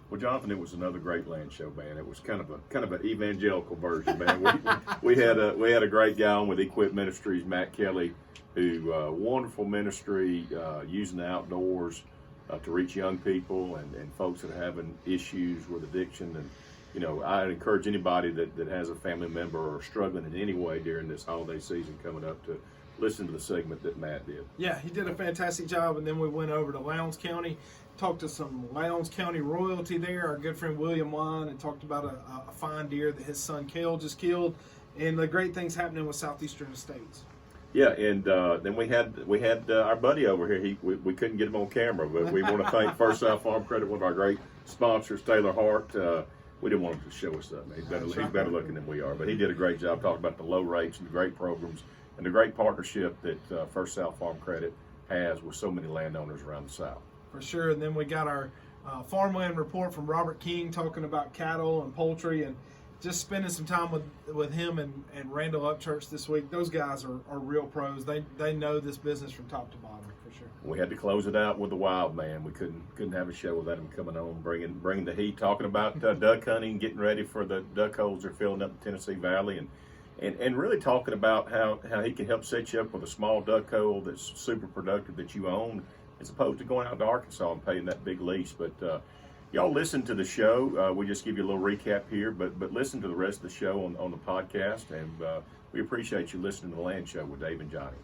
Well, Jonathan, it was another great land show, man. It was kind of an evangelical version, man. We had a great guy on with Equip Ministries, Matt Kelly, who wonderful ministry using the outdoors to reach young people and folks that are having issues with addiction. And you know, I encourage anybody that has a family member or struggling in any way during this holiday season coming up to listen to the segment that Matt did. Yeah, he did a fantastic job. And then we went over to Lowndes County, talked to some Lowndes County royalty there, our good friend William Wine, and talked about a fine deer that his son Cale just killed, and the great things happening with Southeastern Estates. Yeah, and then we had our buddy over here. We couldn't get him on camera, but we want to thank First South Farm Credit, one of our great sponsors, Taylor Hart. We didn't want him to show us something. He's better looking than we are, but he did a great job talking about the low rates and the great programs and the great partnership that First South Farm Credit has with so many landowners around the South. For sure. And then we got our farmland report from Robert King talking about cattle and poultry, and just spending some time with him and Randall Upchurch this week. Those guys are real pros. They know this business from top to bottom, for sure. We had to close it out with the Wild Man. We couldn't have a show without him coming on, bringing the heat, talking about duck hunting, getting ready for the duck holes they're filling up the Tennessee Valley, and really talking about how he can help set you up with a small duck hole that's super productive that you own, as opposed to going out to Arkansas and paying that big lease. But y'all listen to the show. We just give you a little recap here, but listen to the rest of the show on the podcast, and we appreciate you listening to the Land Show with Dave and Johnny.